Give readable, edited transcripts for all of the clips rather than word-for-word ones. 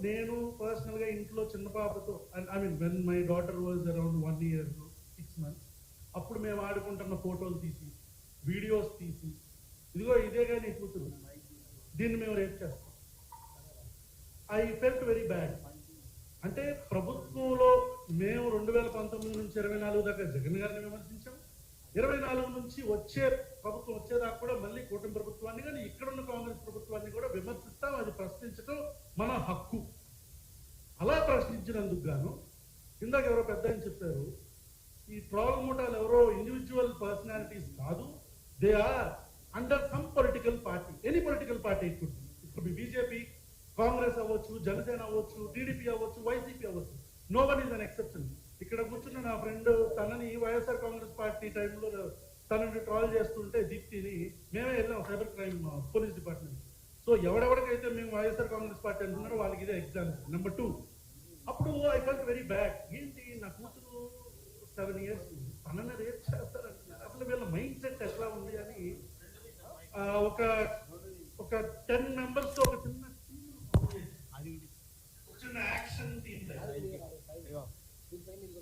నేను పర్సనల్గా ఇంట్లో చిన్న పాపతో I mean when my daughter was around 1 year 6 months అప్పుడు మేము ఆడుకుంటున్న ఫోటోలు తీసి వీడియోస్ తీసి ఇదిగో ఇదేగా నీ కూతురు దీన్ని మేము రేప్ చేస్తాం. I felt very bad. అంటే ప్రభుత్వంలో మేము 2019 నుంచి 24 దాకా జగన్ గారిని విమర్శించాం. 24 నుంచి వచ్చే ప్రభుత్వం వచ్చేదాకా కూడా మళ్ళీ కూటమి ప్రభుత్వాన్ని కానీ ఇక్కడున్న కాంగ్రెస్ ప్రభుత్వాన్ని కూడా విమర్శిస్తాం. అది ప్రశ్నించడం మన హక్కు. అలా ప్రశ్నించినందుకు గాను ఇందాక ఎవరో పెద్ద అని చెప్పారు, ఈ ట్రోల్ మూటాలు ఎవరో ఇండివిజువల్ పర్సనాలిటీస్ కాదు, they are under some political party, any political party. ఇప్పుడు బీజేపీ, కాంగ్రెస్ అవ్వచ్చు, జనసేన అవ్వచ్చు, టీడీపీ అవ్వచ్చు, వైసీపీ అవ్వచ్చు, no one is an exception. ఇక్కడ కూర్చున్న నా ఫ్రెండ్ తనని వైఎస్ఆర్ కాంగ్రెస్ పార్టీ టైంలో తనని ట్రాల్ చేస్తుంటే దీప్తిని మేమే వెళ్ళాం cyber crime police department. So ఎవరెవరికైతే మేము వైఎస్ఆర్ కాంగ్రెస్ పార్టీ అంటున్నారో వాళ్ళకి ఇదే ఎగ్జాంపుల్. నెంబర్ 2, అప్పుడు ఐ ఫెల్ట్ వెరీ బ్యాడ్. ఏంటి నా కూతురు 7 years తనని రేప్ చేస్తారంటున్నారు, అసలు వీళ్ళ మైండ్ సెట్ ఎట్లా ఉంది అని ఒక 10 members తో ఒక చిన్న యాక్షన్ టీమ్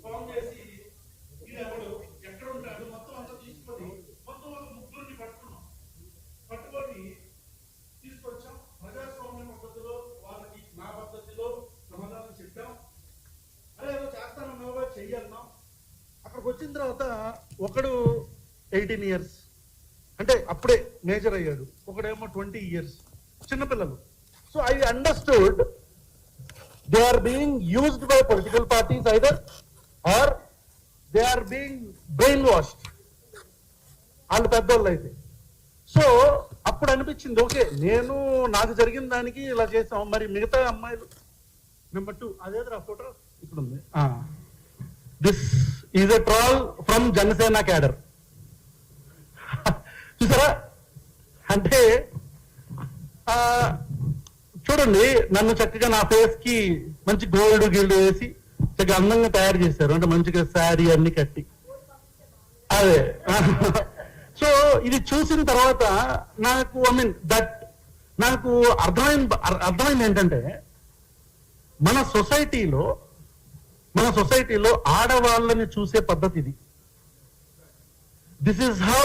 ఫామ్ చేసి ఇది ఎవడు ఎక్కడ ఉంటాడు మొత్తం అంతా తీసుకొని మొత్తం ఒక 3 పట్టుకొని తీసుకొచ్చాం. ప్రజాస్వామ్య పద్ధతిలో వాళ్ళకి నా పద్ధతిలో సమాధానం చెప్పాం. అదే ఏదో చేస్తానన్నావుగా చెయ్యన్నాం. అక్కడికి వచ్చిన తర్వాత ఒకడు 18 years అంటే అప్పుడే మేజర్ అయ్యాడు, ఒకడేమో 20 years, చిన్నపిల్లలు. So I understood they are being used by political parties either or they are being brainwashed. వాళ్ళు పెద్దోళ్ళు అయితే. సో అప్పుడు అనిపించింది, ఓకే నేను నాకు జరిగిన దానికి ఇలా చేసాం, మరి మిగతా అమ్మాయిలు. నెంబర్ 2 అదేదో ఫోటో ఇప్పుడు ఉంది. This is a troll from Janasena cadre. చూసారా? అంటే చూడండి, నన్ను చక్కగా నా ఫేస్ కి మంచి గోల్డ్ గిల్డ్ వేసి చక్కగా అందంగా తయారు చేశారు, అంటే మంచిగా శారీ అన్ని కట్టి. అదే సో ఇది చూసిన తర్వాత నాకు నాకు అర్థమైంది ఏంటంటే మన సొసైటీలో ఆడవాళ్ళని చూసే పద్ధతి ఇది. This is how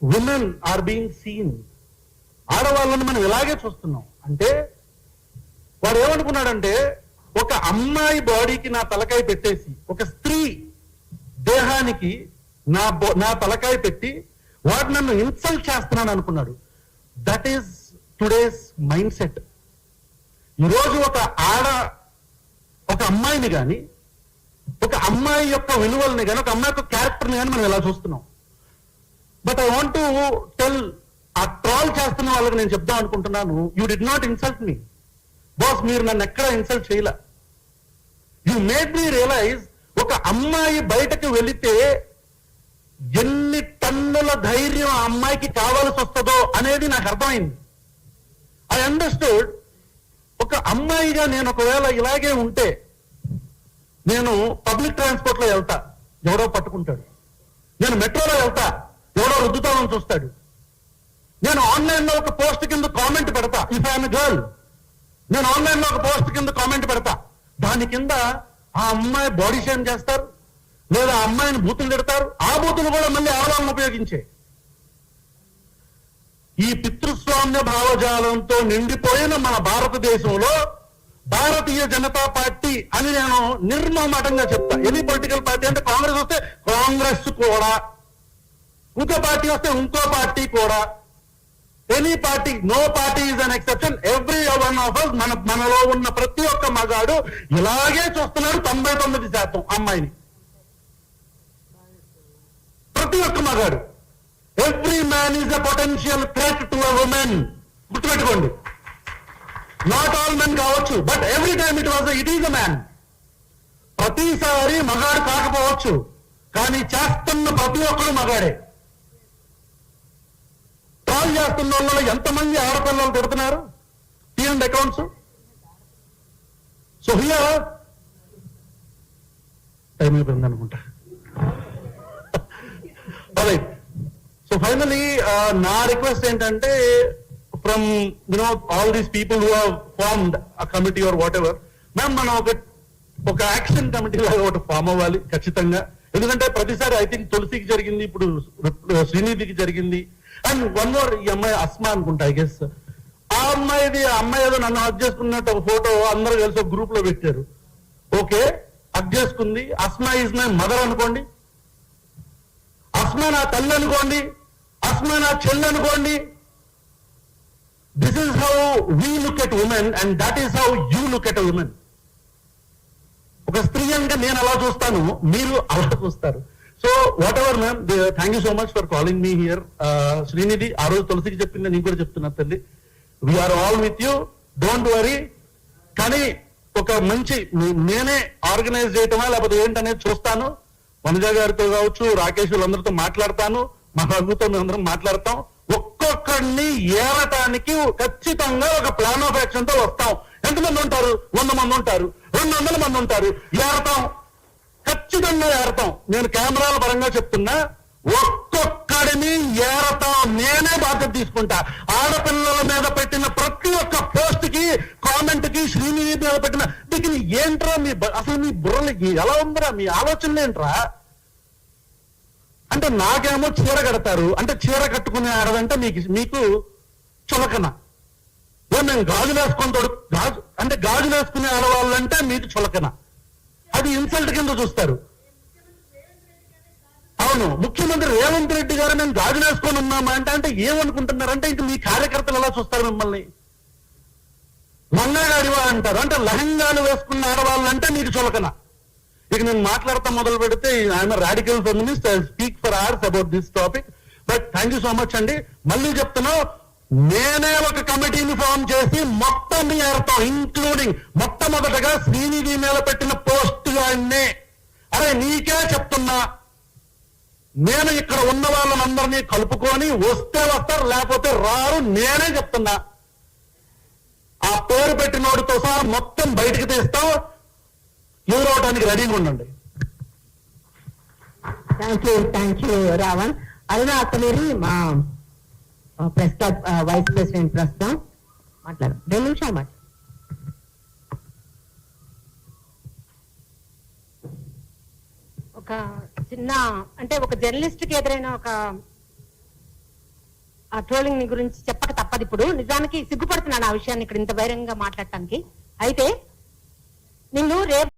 women are being seen. ఆడవాళ్ళని మనం ఇలాగే చూస్తున్నాం. అంటే వాడు ఏమనుకున్నాడంటే, ఒక అమ్మాయి బాడీకి నా తలకాయ పెట్టేసి, ఒక స్త్రీ దేహానికి నా తలకాయ పెట్టి వాడు నన్ను ఇన్సల్ట్ చేస్తున్నాను అనుకున్నాడు. That is today's mind set. ఈరోజు ఒక అమ్మాయిని కానీ, ఒక అమ్మాయి యొక్క విలువల్ని కానీ, ఒక అమ్మాయి యొక్క క్యారెక్టర్ని కానీ మనం ఎలా చూస్తున్నాం. But I want to tell, ఆ ట్రాల్ చేస్తున్న వాళ్ళకి నేను చెప్దాం అనుకుంటున్నాను, you did not insult me boss. మీరు నన్ను ఎక్కడ ఇన్సల్ట్ చేయలే. యూ మేడ్ మీ రియలైజ్ ఒక అమ్మాయి బయటకు వెళితే ఎన్ని టన్నుల ధైర్యం ఆ అమ్మాయికి కావాల్సి వస్తుందో అనేది నాకు అర్థమైంది. I understood. ఒక అమ్మాయిగా నేను ఒకవేళ ఇలాగే ఉంటే, నేను పబ్లిక్ ట్రాన్స్పోర్ట్ లో వెళ్తా, ఎవడో పట్టుకుంటాడు. నేను మెట్రోలో వెళ్తా, ఎవడో రుద్దుతామని చూస్తాడు. నేను ఆన్లైన్ లో ఒక పోస్ట్ కింద కామెంట్ పెడతా, ఇఫ్ ఐఎమ్ ఎ గర్ల్. నేను ఆన్లైన్ లో ఒక పోస్ట్ కింద కామెంట్ పెడతా, దాని కింద ఆ అమ్మాయి బాడీ షేమ్ చేస్తారు, లేదా ఆ అమ్మాయిని బూతులు తిడతారు. ఆ బూతులు కూడా మళ్ళీ ఆడవాళ్ళని ఉపయోగించే. ఈ పితృస్వామ్య భావజాలంతో నిండిపోయిన మన భారతదేశంలో భారతీయ జనతా పార్టీ అని నేను నిర్మమాటంగా చెప్తా. ఎనీ పొలిటికల్ పార్టీ అంటే కాంగ్రెస్ వస్తే కాంగ్రెస్ కూడా, ఇంకో పార్టీ వస్తే ఇంకో పార్టీ కూడా, any party, no party is an exception. Every one of us, మనలో ఉన్న ప్రతి ఒక్క మగాడు ఇలాగే చూస్తున్నాడు. 99% అమ్మాయిని, ప్రతి ఒక్క మగాడు. Every man is a potential threat to a women. గుర్తుపెట్టుకోండి. నాట్ ఆల్ మెన్ కావచ్చు, but every time it is a man. ప్రతిసారి మగాడు కాకపోవచ్చు, కానీ చేస్తున్న ప్రతి ఒక్కడు మగాడే. ట్రాల్ చేస్తున్న వాళ్ళు ఎంతమంది ఆడపిల్లలు తిడుతున్నారు, తీయండి అకౌంట్స్. సో హియర్ టైం అయిపోయింది అనుకుంటా. సో ఫైనలీ నా రిక్వెస్ట్ ఏంటంటే, from all these people who have formed a committee or whatever, ma'am మనం ఒక యాక్షన్ కమిటీ లాగా ఒకటి ఫామ్ అవ్వాలి ఖచ్చితంగా. ఎందుకంటే ప్రతిసారి ఐ థింక్ తులసికి జరిగింది, ఇప్పుడు శ్రీనిధికి జరిగింది, అండ్ వన్ మోర్ ఈ అమ్మాయి అస్మా అనుకుంటా ఐ గెస్. ఆ అమ్మాయి ఏదో నన్ను హక్ చేసుకున్నట్టు ఒక ఫోటో అందరూ కలిసి ఒక గ్రూప్ లో పెట్టారు. ఓకే, హక్ చేసుకుంది. అస్మా ఈజ్ మై మదర్ అనుకోండి, అస్మా నా తల్లి అనుకోండి, అస్మా నా చెల్లి అనుకోండి. This is how we look at women and that is how you look at women. ఒక స్త్రీ అంటే నేను అలా చూస్తాను, మీరు అలా చూస్తారు. So whatever ma'am, thank you so much for calling me here. Srinidhi ఆ రోజు తులసికి చెప్పింది, నేను కూడా చెప్తున్నా తల్లి, we are all with you, don't worry. కానీ ఒక మంచి నేనే ఆర్గనైజ్ చేయటమా లేకపోతే ఏంటనేది చూస్తాను. వనజ గారితో కావచ్చు, రాకేష్ వీళ్ళందరితో మాట్లాడతాను, మా రఘుతో మేమందరం మాట్లాడతాం. ఒక్కొక్కడిని ఏరటానికి ఖచ్చితంగా ఒక ప్లాన్ ఆఫ్ యాక్షన్ తో వస్తాం. ఎంతమంది ఉంటారు? 100 మంది ఉంటారు, 200 మంది ఉంటారు. ఏరతాం, ఖచ్చితంగా ఏరతాం. నేను కెమెరాల పరంగా చెప్తున్నా, ఒక్కొక్కడిని ఏరతాం. నేనే బాధ్యత తీసుకుంటా. ఆడపిల్లల మీద పెట్టిన ప్రతి ఒక్క పోస్ట్ కి, కామెంట్ కి, శ్రీనిధి మీద పెట్టిన దీనికి ఏంట్రా అసలు మీ బుర్రలకి ఎలా ఉందిరా, మీ ఆలోచనలు ఏంట్రా? అంటే నాకేమో చీర కడతారు, అంటే చీర కట్టుకునే ఆడదంటే మీకు చులకన. మేము గాజులు వేసుకొని గాజులు వేసుకునే ఆడవాళ్ళంటే మీకు చులకన. అది ఇన్సల్ట్ కింద చూస్తారు. అవును, ముఖ్యమంత్రి రేవంత్ రెడ్డి గారు మేము గాజులు వేసుకొని ఉన్నామా అంటే ఏమనుకుంటున్నారంటే ఇంక మీ కార్యకర్తలు ఎలా చూస్తారు మిమ్మల్ని? మంగళగాడివా అంటారు, అంటే లహంగాలు వేసుకున్న ఆడవాళ్ళంటే మీకు చులకన. ఇక నేను మాట్లాడతా మొదలు పెడితే I'm radical feminist, I speak for hours about this topic. But thank you so much అండి. మళ్ళీ చెప్తున్నా, నేనే ఒక కమిటీని ఫామ్ చేసి మొత్తం ఏర్తాం, ఇంక్లూడింగ్ మొట్టమొదటగా శ్రీనిధి మీద పెట్టిన పోస్ట్ గానే. అరే నీకే చెప్తున్నా, నేను ఇక్కడ ఉన్న వాళ్ళందరినీ కలుపుకొని వస్తే వస్తారు, లేకపోతే రారు. నేనే చెప్తున్నా, ఆ పేరు పెట్టినోడితో సహా మొత్తం బయటికి తీస్తాం. ఎదురవడానికి రెడీగా ఉండండి. Thank you Ravan. అరుణ అక్కలేరి మా ప్రెస్ క్లబ్ వైస్ ప్రెసిడెంట్ ప్రస్తుతం మాట్లాడు. 2 నిమిషాలు మాట. ఒక చిన్న అంటే ఒక జర్నలిస్ట్ కి ఎదురైన ఒక ఆ ట్రోలింగ్ గురించి చెప్పక తప్పదు. ఇప్పుడు నిజానికి సిగ్గుపడుతున్నాను ఆ విషయాన్ని ఇక్కడ ఇంత బహిరంగంగా మాట్లాడటానికి. అయితే నిన్ను రేపు